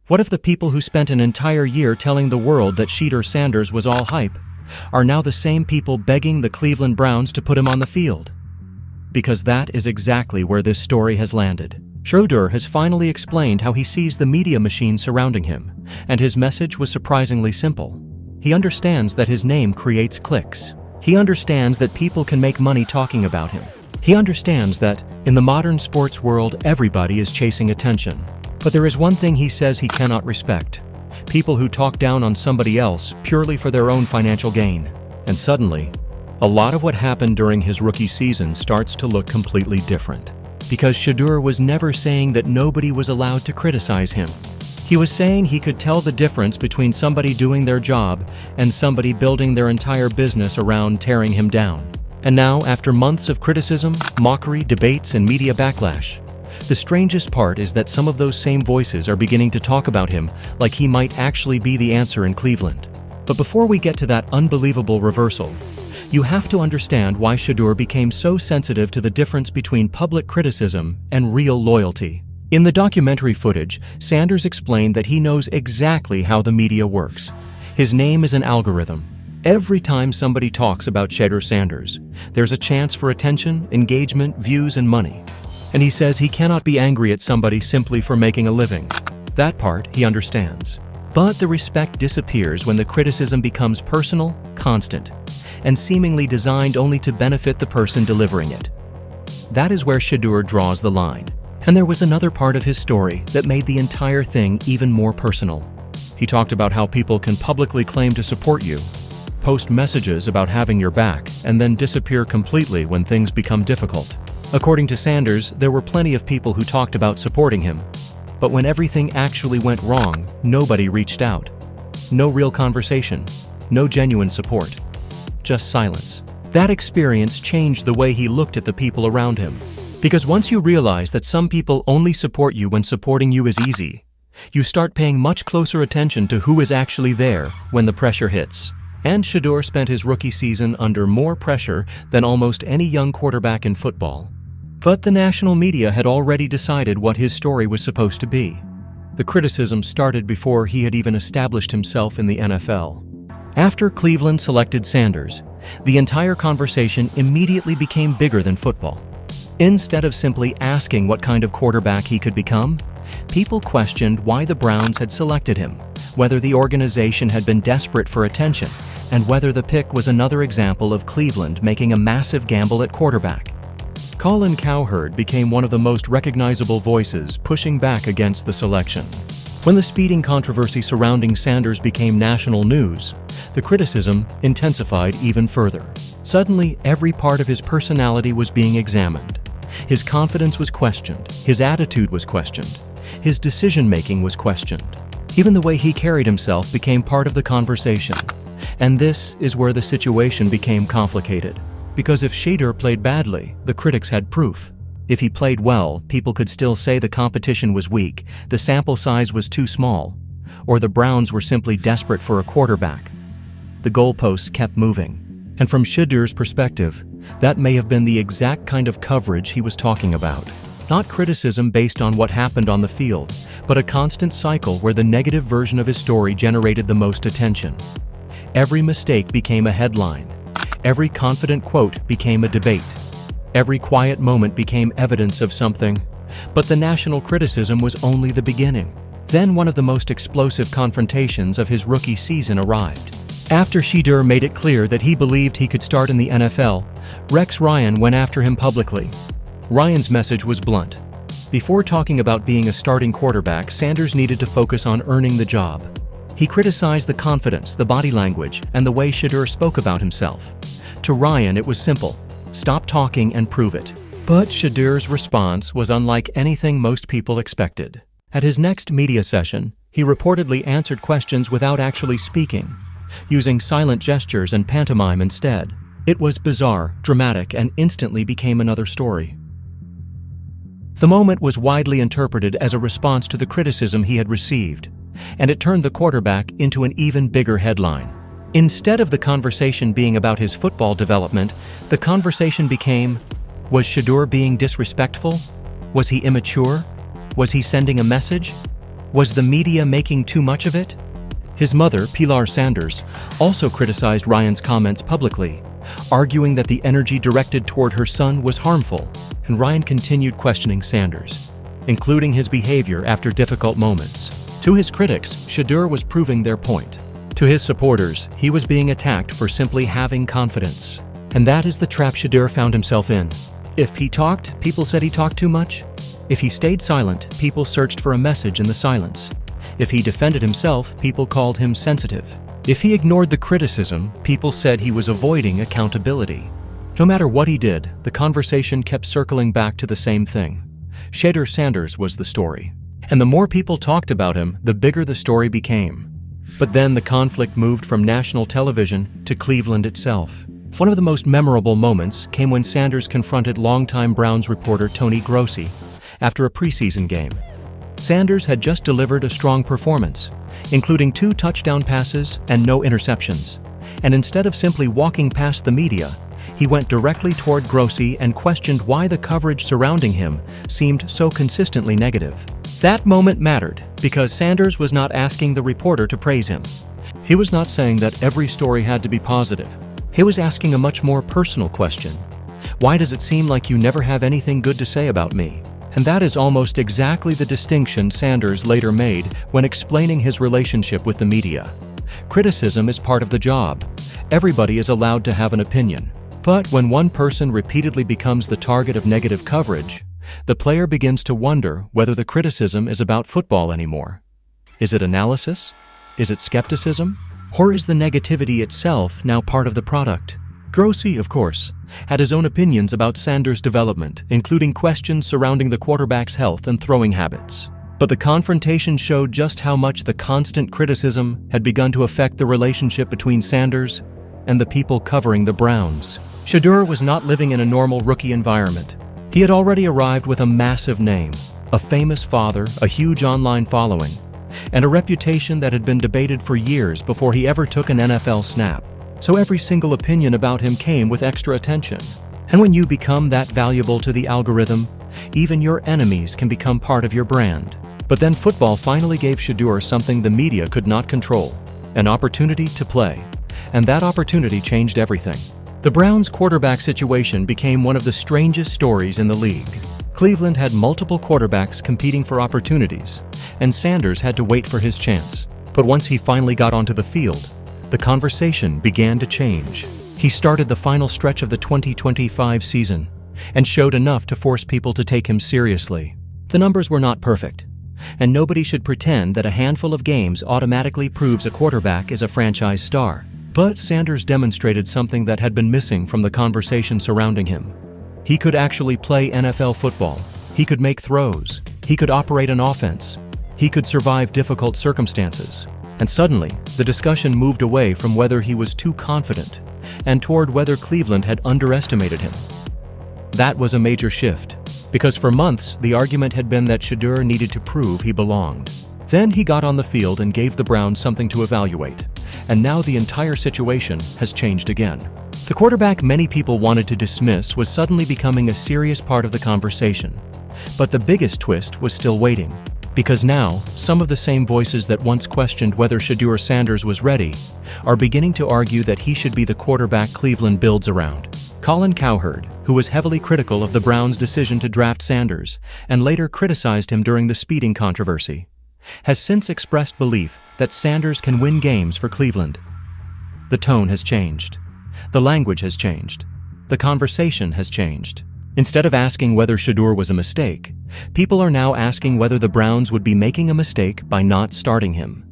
What if the people who spent an entire year telling the world that Shedeur Sanders was all hype are now the same people begging the Cleveland Browns to put him on the field? Because that is exactly where this story has landed. Shedeur has finally explained how he sees the media machine surrounding him, and his message was surprisingly simple. He understands that his name creates clicks. He understands that people can make money talking about him. He understands that, in the modern sports world, everybody is chasing attention. But there is one thing he says he cannot respect: people who talk down on somebody else purely for their own financial gain. And suddenly, a lot of what happened during his rookie season starts to look completely different. Because Shedeur was never saying that nobody was allowed to criticize him. He was saying he could tell the difference between somebody doing their job and somebody building their entire business around tearing him down. And now, after months of criticism, mockery, debates, and media backlash, the strangest part is that some of those same voices are beginning to talk about him like he might actually be the answer in Cleveland. But before we get to that unbelievable reversal, you have to understand why Shedeur became so sensitive to the difference between public criticism and real loyalty. In the documentary footage, Sanders explained that he knows exactly how the media works. His name is an algorithm. Every time somebody talks about Shedeur Sanders, there's a chance for attention, engagement, views, and money. And he says he cannot be angry at somebody simply for making a living. That part he understands. But the respect disappears when the criticism becomes personal, constant, and seemingly designed only to benefit the person delivering it. That is where Shedeur draws the line. And there was another part of his story that made the entire thing even more personal. He talked about how people can publicly claim to support you, post messages about having your back, and then disappear completely when things become difficult. According to Sanders, there were plenty of people who talked about supporting him, but when everything actually went wrong, nobody reached out. No real conversation, no genuine support, just silence. That experience changed the way he looked at the people around him. Because once you realize that some people only support you when supporting you is easy, you start paying much closer attention to who is actually there when the pressure hits. And Shedeur spent his rookie season under more pressure than almost any young quarterback in football. But the national media had already decided what his story was supposed to be. The criticism started before he had even established himself in the NFL. After Cleveland selected Sanders, the entire conversation immediately became bigger than football. Instead of simply asking what kind of quarterback he could become, people questioned why the Browns had selected him, whether the organization had been desperate for attention, and whether the pick was another example of Cleveland making a massive gamble at quarterback. Colin Cowherd became one of the most recognizable voices pushing back against the selection. When the speeding controversy surrounding Sanders became national news, the criticism intensified even further. Suddenly, every part of his personality was being examined. His confidence was questioned, his attitude was questioned, his decision-making was questioned. Even the way he carried himself became part of the conversation. And this is where the situation became complicated. Because if Shedeur played badly, the critics had proof. If he played well, people could still say the competition was weak, the sample size was too small, or the Browns were simply desperate for a quarterback. The goalposts kept moving. And from Shedeur's perspective, that may have been the exact kind of coverage he was talking about. Not criticism based on what happened on the field, but a constant cycle where the negative version of his story generated the most attention. Every mistake became a headline. Every confident quote became a debate. Every quiet moment became evidence of something. But the national criticism was only the beginning. Then one of the most explosive confrontations of his rookie season arrived. After Shedeur made it clear that he believed he could start in the NFL, Rex Ryan went after him publicly. Ryan's message was blunt. Before talking about being a starting quarterback, Sanders needed to focus on earning the job. He criticized the confidence, the body language, and the way Shedeur spoke about himself. To Ryan, it was simple: stop talking and prove it. But Shedeur's response was unlike anything most people expected. At his next media session, he reportedly answered questions without actually speaking, using silent gestures and pantomime instead. It was bizarre, dramatic, and instantly became another story. The moment was widely interpreted as a response to the criticism he had received, and it turned the quarterback into an even bigger headline. Instead of the conversation being about his football development, the conversation became, was Shedeur being disrespectful? Was he immature? Was he sending a message? Was the media making too much of it? His mother, Shedeur Sanders, also criticized Ryan's comments publicly, arguing that the energy directed toward her son was harmful, and Ryan continued questioning Sanders, including his behavior after difficult moments. To his critics, Shedeur was proving their point. To his supporters, he was being attacked for simply having confidence. And that is the trap Shedeur found himself in. If he talked, people said he talked too much. If he stayed silent, people searched for a message in the silence. If he defended himself, people called him sensitive. If he ignored the criticism, people said he was avoiding accountability. No matter what he did, the conversation kept circling back to the same thing. Shedeur Sanders was the story. And the more people talked about him, the bigger the story became. But then the conflict moved from national television to Cleveland itself. One of the most memorable moments came when Sanders confronted longtime Browns reporter Tony Grossi after a preseason game. Sanders had just delivered a strong performance, including 2 touchdown passes and no interceptions. And instead of simply walking past the media, he went directly toward Grossi and questioned why the coverage surrounding him seemed so consistently negative. That moment mattered because Sanders was not asking the reporter to praise him. He was not saying that every story had to be positive. He was asking a much more personal question. Why does it seem like you never have anything good to say about me? And that is almost exactly the distinction Sanders later made when explaining his relationship with the media. Criticism is part of the job. Everybody is allowed to have an opinion. But when one person repeatedly becomes the target of negative coverage, the player begins to wonder whether the criticism is about football anymore. Is it analysis? Is it skepticism? Or is the negativity itself now part of the product? Grossi, of course, had his own opinions about Sanders' development, including questions surrounding the quarterback's health and throwing habits. But the confrontation showed just how much the constant criticism had begun to affect the relationship between Sanders and the people covering the Browns. Shedeur was not living in a normal rookie environment. He had already arrived with a massive name, a famous father, a huge online following, and a reputation that had been debated for years before he ever took an NFL snap. So every single opinion about him came with extra attention. And when you become that valuable to the algorithm, even your enemies can become part of your brand. But then football finally gave Shedeur something the media could not control, an opportunity to play. And that opportunity changed everything. The Browns' quarterback situation became one of the strangest stories in the league. Cleveland had multiple quarterbacks competing for opportunities, and Sanders had to wait for his chance. But once he finally got onto the field, the conversation began to change. He started the final stretch of the 2025 season and showed enough to force people to take him seriously. The numbers were not perfect, and nobody should pretend that a handful of games automatically proves a quarterback is a franchise star. But Sanders demonstrated something that had been missing from the conversation surrounding him. He could actually play NFL football. He could make throws. He could operate an offense. He could survive difficult circumstances. And suddenly, the discussion moved away from whether he was too confident and toward whether Cleveland had underestimated him. That was a major shift, because for months the argument had been that Shedeur needed to prove he belonged. Then he got on the field and gave the Browns something to evaluate, and now the entire situation has changed again. The quarterback many people wanted to dismiss was suddenly becoming a serious part of the conversation. But the biggest twist was still waiting. Because now, some of the same voices that once questioned whether Shedeur Sanders was ready are beginning to argue that he should be the quarterback Cleveland builds around. Colin Cowherd, who was heavily critical of the Browns' decision to draft Sanders and later criticized him during the speeding controversy, has since expressed belief that Sanders can win games for Cleveland. The tone has changed. The language has changed. The conversation has changed. Instead of asking whether Shedeur was a mistake, people are now asking whether the Browns would be making a mistake by not starting him.